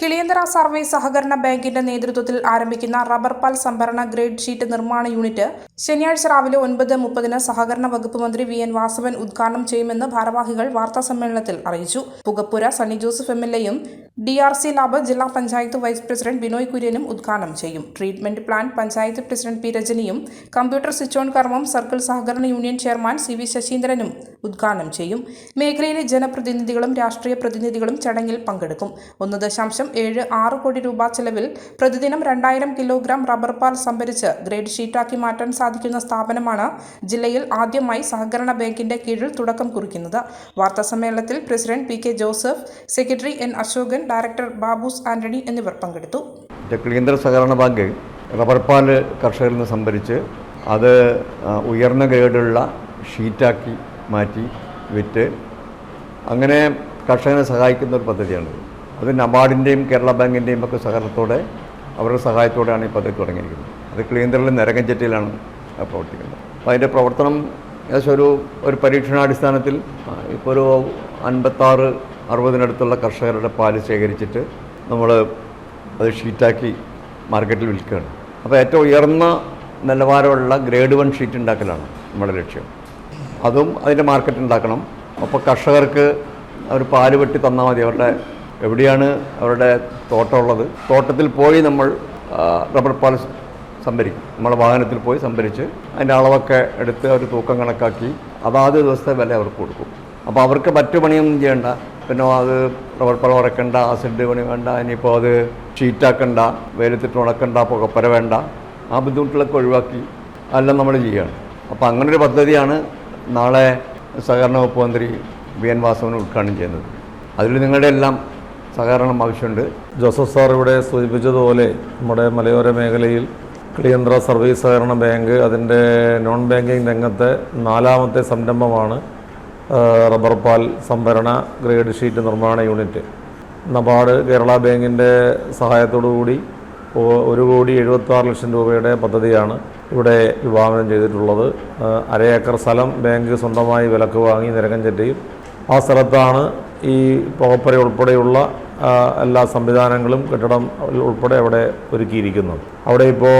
Kiliyanthara service സഹകരണ ബാങ്കിന്റെ നേതൃത്വത്തിൽ ആരംഭിക്കുന്ന റബ്ബർ പാൽ സംഭരണ ഗ്രേഡ് ഷീറ്റ് നിർമ്മാണ യൂണിറ്റ് ശനിയാഴ്ച രാവിലെ 9:30 സഹകരണ വകുപ്പ് മന്ത്രി വി.എൻ. വാസവൻ ഉദ്ഘാടനം ചെയ്യുമെന്ന് ഭാരവാഹികൾ വാർത്താസമ്മേളനത്തിൽ അറിയിച്ചു. പുകപ്പുര സണ്ണി ജോസഫ് എം.എൽ.എയും DRC ലാബ് ജില്ലാ പഞ്ചായത്ത് വൈസ് പ്രസിഡന്റ് ബിനോയ് കുര്യനും ഉദ്ഘാടനം ചെയ്യും. Treatment plant panchayat president P. രജനിയും കമ്പ്യൂട്ടർ സ്വിച്ച് ഓൺ കർമ്മം സർക്കിൾ സഹകരണ യൂണിയൻ ചെയർമാൻ C.V. ശശീന്ദ്രനും ഉദ്ഘാടനം ചെയ്യും. മേഖലയിലെ ജനപ്രതിനിധികളും രാഷ്ട്രീയ പ്രതിനിധികളും ചടങ്ങിൽ പങ്കെടുക്കും. 1.76 കോടി രൂപ ചെലവിൽ പ്രതിദിനം 2000 കിലോഗ്രാം റബ്ബർ പാൽ സംഭരിച്ച് ഗ്രേഡ് ഷീറ്റാക്കി മാറ്റാൻ സാധിക്കുന്ന സ്ഥാപനമാണ് ജില്ലയിൽ ആദ്യമായി സഹകരണ ബാങ്കിന്റെ കീഴിൽ തുടക്കം കുറിക്കുന്നത്. വാർത്താസമ്മേളനത്തിൽ president P.K. Joseph, secretary N. Ashokan, director Babu's Antony എന്നിവർ പങ്കെടുത്തു. കിളിയന്തറ സഹകരണ ബാങ്ക് റബ്ബർ പാൽ കർഷകരിൽ നിന്ന് സംഭരിച്ച് അത് ഉയർന്ന ഗ്രേഡുള്ള ഷീറ്റാക്കി മാറ്റി വിറ്റ് അങ്ങനെ കർഷകനെ സഹായിക്കുന്ന ഒരു പദ്ധതിയാണ്. അത് നബാർഡിൻ്റെയും കേരള ബാങ്കിൻ്റെയും ഒക്കെ സഹകരണത്തോടെ അവരുടെ സഹായത്തോടെയാണ് ഈ പദ്ധതി തുടങ്ങിയിരിക്കുന്നത്. അത് കിളിയന്തറിലെ നെരകഞ്ചേറ്റിയിലാണ് പ്രവർത്തിക്കുന്നത്. അപ്പോൾ അതിൻ്റെ പ്രവർത്തനം ഏകദേശം ഒരു പരീക്ഷണാടിസ്ഥാനത്തിൽ ഇപ്പോൾ ഒരു 56-60 കർഷകരുടെ പാല് ശേഖരിച്ചിട്ട് നമ്മൾ അത് ഷീറ്റാക്കി മാർക്കറ്റിൽ വിൽക്കുകയാണ്. അപ്പോൾ ഏറ്റവും ഉയർന്ന നിലവാരമുള്ള ഗ്രേഡ് 1 ഷീറ്റ് ഉണ്ടാക്കലാണ് നമ്മുടെ ലക്ഷ്യം. അതും അതിൻ്റെ മാർക്കറ്റ് ഉണ്ടാക്കണം. അപ്പോൾ കർഷകർക്ക് അവർ പാല് വെട്ടി തന്നാൽ മതി. അവരുടെ എവിടെയാണ് അവരുടെ തോട്ടമുള്ളത്, തോട്ടത്തിൽ പോയി നമ്മൾ റബ്ബർ പാൽ സംഭരിക്കും. നമ്മളെ വാഹനത്തിൽ പോയി സംഭരിച്ച് അതിൻ്റെ അളവൊക്കെ എടുത്ത് അവർ തൂക്കം കണക്കാക്കി അതാത് ദിവസത്തെ വില അവർക്ക് കൊടുക്കും. അപ്പോൾ അവർക്ക് മറ്റു പണിയൊന്നും ചെയ്യേണ്ട. പിന്നെ അത് റബ്ബർ പാൽ ഉറക്കേണ്ട, ആസിഡ് പണി വേണ്ട, ഇനിയിപ്പോൾ അത് ഷീറ്റാക്കണ്ട, വെയിലത്തിട്ട് ഉണക്കണ്ട, പുകപ്പര വേണ്ട, ആ ബുദ്ധിമുട്ടുകളൊക്കെ ഒഴിവാക്കി എല്ലാം നമ്മൾ ചെയ്യുകയാണ്. അപ്പോൾ അങ്ങനൊരു പദ്ധതിയാണ് നാളെ സഹകരണ വകുപ്പ് മന്ത്രി വി.എൻ. വാസവൻ ഉദ്ഘാടനം ചെയ്യുന്നത്. അതിൽ നിങ്ങളുടെ എല്ലാം സഹകരണം ആവശ്യമുണ്ട്. ജോസഫ് സാർ ഇവിടെ സൂചിപ്പിച്ചതുപോലെ നമ്മുടെ മലയോര മേഖലയിൽ കിളിയന്തറ സർവീസ് സഹകരണ ബാങ്ക് അതിൻ്റെ നോൺ ബാങ്കിങ് രംഗത്തെ 4ാമത്തെ സംരംഭമാണ് റബ്ബർ പാൽ സംഭരണ ഗ്രേഡ് ഷീറ്റ് നിർമ്മാണ യൂണിറ്റ്. നബാർഡ് കേരള ബാങ്കിൻ്റെ സഹായത്തോടുകൂടി 1,76,00,000 രൂപയുടെ പദ്ധതിയാണ് ഇവിടെ വിഭാവനം ചെയ്തിട്ടുള്ളത്. 1/2 ഏക്കർ സ്ഥലം ബാങ്ക് സ്വന്തമായി വിലക്ക് വാങ്ങി നെരകഞ്ചേറ്റിയിൽ. ആ സ്ഥലത്താണ് ഈ പുകപ്പര ഉൾപ്പെടെയുള്ള എല്ലാ സംവിധാനങ്ങളും കെട്ടിടം ഉൾപ്പെടെ അവിടെ ഒരുക്കിയിരിക്കുന്നത്. അവിടെ ഇപ്പോൾ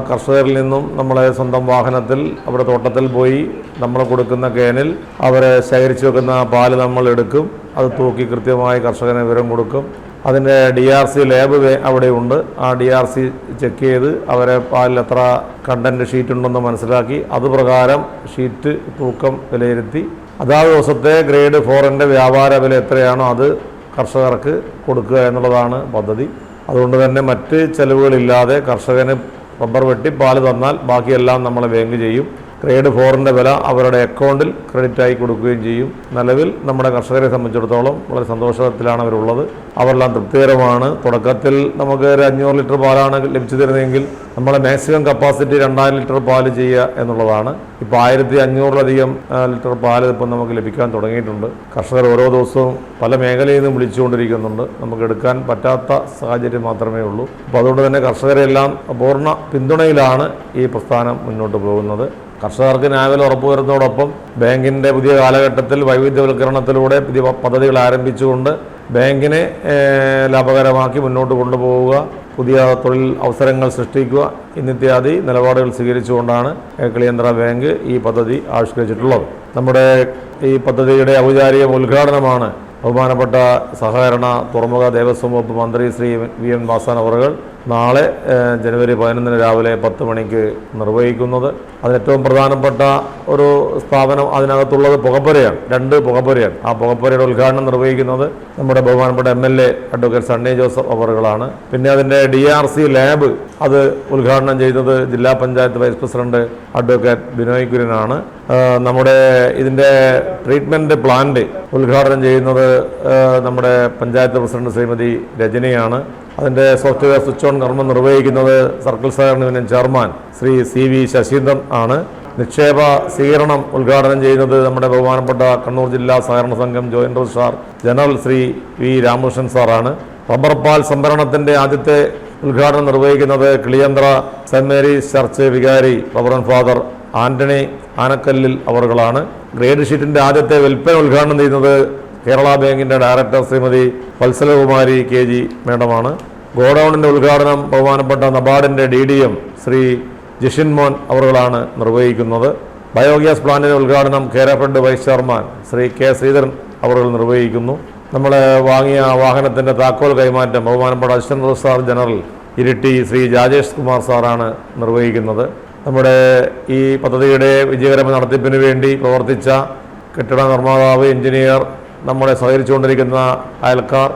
കർഷകരിൽ നിന്നും നമ്മളെ സ്വന്തം വാഹനത്തിൽ അവിടെ തോട്ടത്തിൽ പോയി നമ്മൾ കൊടുക്കുന്ന കേനിൽ അവരെ ശേഖരിച്ചു വെക്കുന്ന പാല് നമ്മൾ എടുക്കും. അത് തൂക്കി കൃത്യമായി കർഷകന് വിവരം കൊടുക്കും. അതിൻ്റെ DRC ലാബ് അവിടെയുണ്ട്. ആ DRC ചെക്ക് ചെയ്ത് അവരെ പാലിൽ എത്ര കണ്ടൻറ്റ് ഷീറ്റ് ഉണ്ടെന്ന് മനസ്സിലാക്കി അതുപ്രകാരം ഷീറ്റ് തൂക്കം വിലയിരുത്തി അതാത് ദിവസത്തെ ഗ്രേഡ് 4ൻ്റെ വ്യാപാര വില എത്രയാണോ അത് കർഷകർക്ക് കൊടുക്കുക എന്നുള്ളതാണ് പദ്ധതി. അതുകൊണ്ട് തന്നെ മറ്റ് ചെലവുകളില്ലാതെ കർഷകന് റബ്ബർ വെട്ടി പാല് തന്നാൽ ബാക്കിയെല്ലാം നമ്മളെ ബാങ്ക് ചെയ്യും. ഗ്രേഡ് 4ൻ്റെ വില അവരുടെ അക്കൗണ്ടിൽ ക്രെഡിറ്റായി കൊടുക്കുകയും ചെയ്യും. നിലവിൽ നമ്മുടെ കർഷകരെ സംബന്ധിച്ചിടത്തോളം വളരെ സന്തോഷത്തിലാണ് അവരുള്ളത്. അവരെല്ലാം തൃപ്തികരമാണ്. തുടക്കത്തിൽ നമുക്ക് ഒരു 500 ലിറ്റർ പാലാണ് ലഭിച്ചു തരുന്നതെങ്കിൽ നമ്മളെ മാക്സിമം കപ്പാസിറ്റി 2000 ലിറ്റർ പാല് ചെയ്യുക എന്നുള്ളതാണ്. ഇപ്പോൾ 1500-ലധികം ലിറ്റർ പാല് ഇപ്പം നമുക്ക് ലഭിക്കാൻ തുടങ്ങിയിട്ടുണ്ട്. കർഷകർ ഓരോ ദിവസവും പല മേഖലയിൽ നിന്നും വിളിച്ചുകൊണ്ടിരിക്കുന്നുണ്ട്. നമുക്ക് എടുക്കാൻ പറ്റാത്ത സാഹചര്യം മാത്രമേ ഉള്ളൂ. അപ്പോൾ അതുകൊണ്ട് തന്നെ കർഷകരെല്ലാം പൂർണ്ണ പിന്തുണയിലാണ് ഈ പ്രസ്ഥാനം മുന്നോട്ട് പോകുന്നത്. കർഷകർക്ക് ന്യായവില ഉറപ്പുവരുന്നതോടൊപ്പം ബാങ്കിൻ്റെ പുതിയ കാലഘട്ടത്തിൽ വൈവിധ്യവൽക്കരണത്തിലൂടെ പുതിയ പദ്ധതികൾ ആരംഭിച്ചുകൊണ്ട് ബാങ്കിനെ ലാഭകരമാക്കി മുന്നോട്ട് കൊണ്ടുപോവുക, പുതിയ തൊഴിൽ അവസരങ്ങൾ സൃഷ്ടിക്കുക എന്നിത്യാദി നിലപാടുകൾ സ്വീകരിച്ചുകൊണ്ടാണ് കിളിയന്തറ ബാങ്ക് ഈ പദ്ധതി ആവിഷ്കരിച്ചിട്ടുള്ളത്. നമ്മുടെ ഈ പദ്ധതിയുടെ ഔപചാരിക ഉദ്ഘാടനമാണ് ബഹുമാനപ്പെട്ട സഹകരണ തുറമുഖ ദേവസ്വം വകുപ്പ് മന്ത്രി ശ്രീ വി.എൻ. വാസവൻ അവറുകൾ നാളെ ജനുവരി 11 രാവിലെ 10 മണിക്ക് നിർവഹിക്കുന്നത്. അതിനേറ്റവും പ്രധാനപ്പെട്ട ഒരു സ്ഥാപനം അതിനകത്തുള്ളത് പുകപ്പുരയാണ്. 2 പുകപ്പുരയാണ്. ആ പുകപ്പുരയുടെ ഉദ്ഘാടനം നിർവഹിക്കുന്നത് നമ്മുടെ ബഹുമാനപ്പെട്ട MLA അഡ്വക്കേറ്റ് സണ്ണി ജോസഫ് അവറുകളാണ്. പിന്നെ അതിൻ്റെ DRC ലാബ് അത് ഉദ്ഘാടനം ചെയ്തത് ജില്ലാ panchayat vice president advocate Binoy കുര്യനാണ്. നമ്മുടെ ഇതിൻ്റെ ട്രീറ്റ്മെൻറ്റ് പ്ലാന്റ് ഉദ്ഘാടനം ചെയ്യുന്നത് നമ്മുടെ പഞ്ചായത്ത് പ്രസിഡന്റ് ശ്രീമതി രജനിയാണ്. അതിൻ്റെ സോഫ്റ്റ്വെയർ സ്വിച്ച് ഓൺ കർമ്മം നിർവഹിക്കുന്നത് സർക്കിൾ സഹകരണ union chairman Shri C.V. Saseendran ആണ്. നിക്ഷേപ സ്വീകരണം ഉദ്ഘാടനം ചെയ്യുന്നത് നമ്മുടെ ബഹുമാനപ്പെട്ട കണ്ണൂർ ജില്ലാ സഹകരണ സംഘം joint registrar general Shri V. Ramakrishnan സാറാണ്. റബ്ബർ പാൽ സംഭരണത്തിൻ്റെ ആദ്യത്തെ ഉദ്ഘാടനം നിർവഹിക്കുന്നത് കിളിയന്തറ സെന്റ് മേരീസ് ചർച്ച് വികാരി റവറൻഡ് ഫാദർ ആന്റണി ആനക്കല്ലിൽ അവറുകളാണ്. ഗ്രേഡ് ഷീറ്റിൻ്റെ ആദ്യത്തെ വിൽപ്പന ഉദ്ഘാടനം ചെയ്യുന്നത് കേരള ബാങ്കിൻ്റെ ഡയറക്ടർ ശ്രീമതി വത്സലകുമാരി KG മേഡമാണ്. ഗോഡൌണിൻ്റെ ഉദ്ഘാടനം ബഹുമാനപ്പെട്ട നബാർഡിൻ്റെ DDM ശ്രീ ജിഷിൻ മോൻ അവர்களാണ് നിർവഹിക്കുന്നത്. ബയോഗ്യാസ് പ്ലാന്റിൻ്റെ ഉദ്ഘാടനം Kerafed vice chairman Shri K. Sreedharan അവർ നിർവഹിക്കുന്നു. നമ്മൾ വാങ്ങിയ വാഹനത്തിൻ്റെ താക്കോൽ കൈമാറ്റം ബഹുമാനപ്പെട്ട assistant registrar general Iritty Shri Rajesh Kumar സാറാണ് നിർവഹിക്കുന്നത്. നമ്മുടെ ഈ പദ്ധതിയുടെ വിജയകരമായ നടത്തിപ്പിന് വേണ്ടി പ്രവർത്തിച്ച കെട്ടിട നിർമ്മാതാവ്, എഞ്ചിനീയർ, നമ്മളെ സഹകരിച്ചുകൊണ്ടിരിക്കുന്ന അയൽക്കാർ,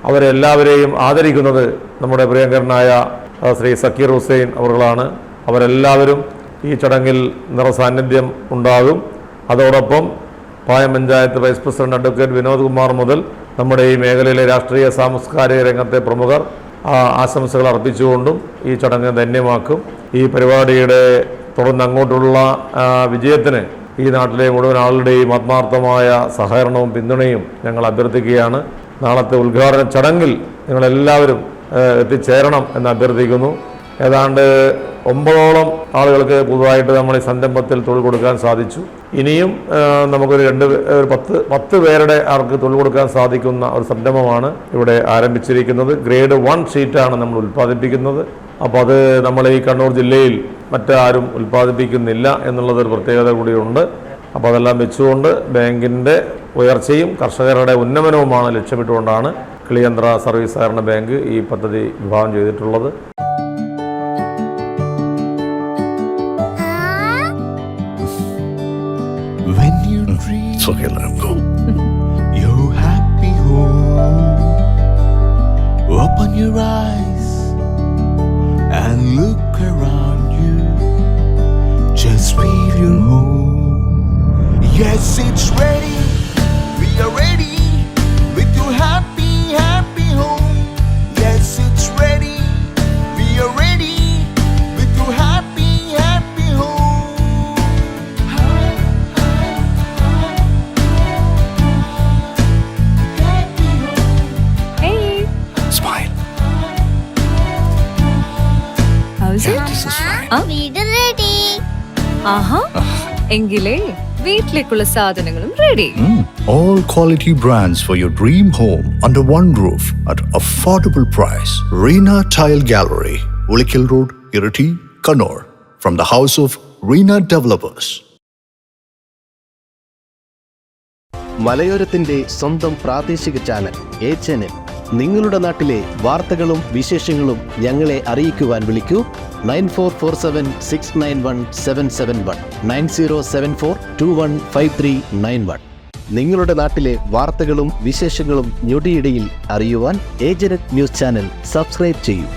അവരെല്ലാവരെയും ആദരിക്കുന്നത് നമ്മുടെ പ്രിയങ്കരനായ ശ്രീ സക്കീർ ഹുസൈൻ അവர்களാണ്. അവരെല്ലാവരും ഈ ചടങ്ങിൽ നിറസാന്നിധ്യം ഉണ്ടാകും. അതോടൊപ്പം Payam panchayat vice president advocate Vinod Kumar മുതൽ നമ്മുടെ ഈ മേഖലയിലെ രാഷ്ട്രീയ സാംസ്കാരിക രംഗത്തെ പ്രമുഖർ ആശംസകൾ അർപ്പിച്ചുകൊണ്ടും ഈ ചടങ്ങ് ധന്യമാക്കും. ഈ പരിപാടിയുടെ തുടർന്ന് അങ്ങോട്ടുള്ള വിജയത്തിന് ഈ നാട്ടിലെ മുഴുവൻ ആളുകളുടെയും ആത്മാർത്ഥമായ സഹകരണവും പിന്തുണയും ഞങ്ങൾ അഭ്യർത്ഥിക്കുകയാണ്. നാളത്തെ ഉദ്ഘാടന ചടങ്ങിൽ നിങ്ങളെല്ലാവരും എത്തിച്ചേരണം എന്ന് അഭ്യർത്ഥിക്കുന്നു. ഏതാണ്ട് 9ഓളം ആളുകൾക്ക് പുതുതായിട്ട് നമ്മൾ ഈ സംരംഭത്തിൽ തൊഴിൽ കൊടുക്കാൻ സാധിച്ചു. ഇനിയും നമുക്കൊരു 10 പേരുടെ ആൾക്ക് തൊഴിൽ കൊടുക്കാൻ സാധിക്കുന്ന ഒരു സംരംഭമാണ് ഇവിടെ ആരംഭിച്ചിരിക്കുന്നത്. ഗ്രേഡ് 1 ഷീറ്റാണ് നമ്മൾ ഉൽപ്പാദിപ്പിക്കുന്നത്. അപ്പോൾ അത് നമ്മൾ ഈ കണ്ണൂർ ജില്ലയിൽ മറ്റാരും ഉൽപ്പാദിപ്പിക്കുന്നില്ല എന്നുള്ളതൊരു പ്രത്യേകത കൂടിയുണ്ട്. അപ്പോൾ അതെല്ലാം വെച്ചുകൊണ്ട് ബാങ്കിൻ്റെ ഉയർച്ചയും കർഷകരുടെ ഉന്നമനവുമാണ് ലക്ഷ്യമിട്ടുകൊണ്ടാണ് കിളിയന്ത്ര സർവീസ് സഹകരണ ബാങ്ക് ഈ പദ്ധതി വിഭാവനം ചെയ്തിട്ടുള്ളത്. When you dream, it's okay, let him go. Your happy home. Open your eyes and look around you. Just feel your home. Yes, it's ready. We are ready with your happy, happy home. Yes, it's ready. We are ready with your happy, happy home. വീട് ready. ആഹാ, എങ്കിലേ വീട്ടിലേക്കുള്ള സാധനങ്ങളും ready. All quality brands for your dream home under one roof at affordable price. Reena Tile Gallery, Ulikil Road, Irati, Kannur. From the house of Reena Developers. മലയോരത്തിന്റെ സ്വന്തം പ്രാദേശിക channel HNN. നിങ്ങളുടെ നാട്ടിലെ വാർത്തകളും വിശേഷങ്ങളും ഞങ്ങളെ അറിയിക്കുവാൻ വിളിക്കൂ 9447691771 9074215391. നിങ്ങളുടെ നാട്ടിലെ വാർത്തകളും വിശേഷങ്ങളും ഞൊടിയിടയിൽ അറിയുവാൻ ഏജനറ്റ് ന്യൂസ് ചാനൽ സബ്സ്ക്രൈബ് ചെയ്യൂ.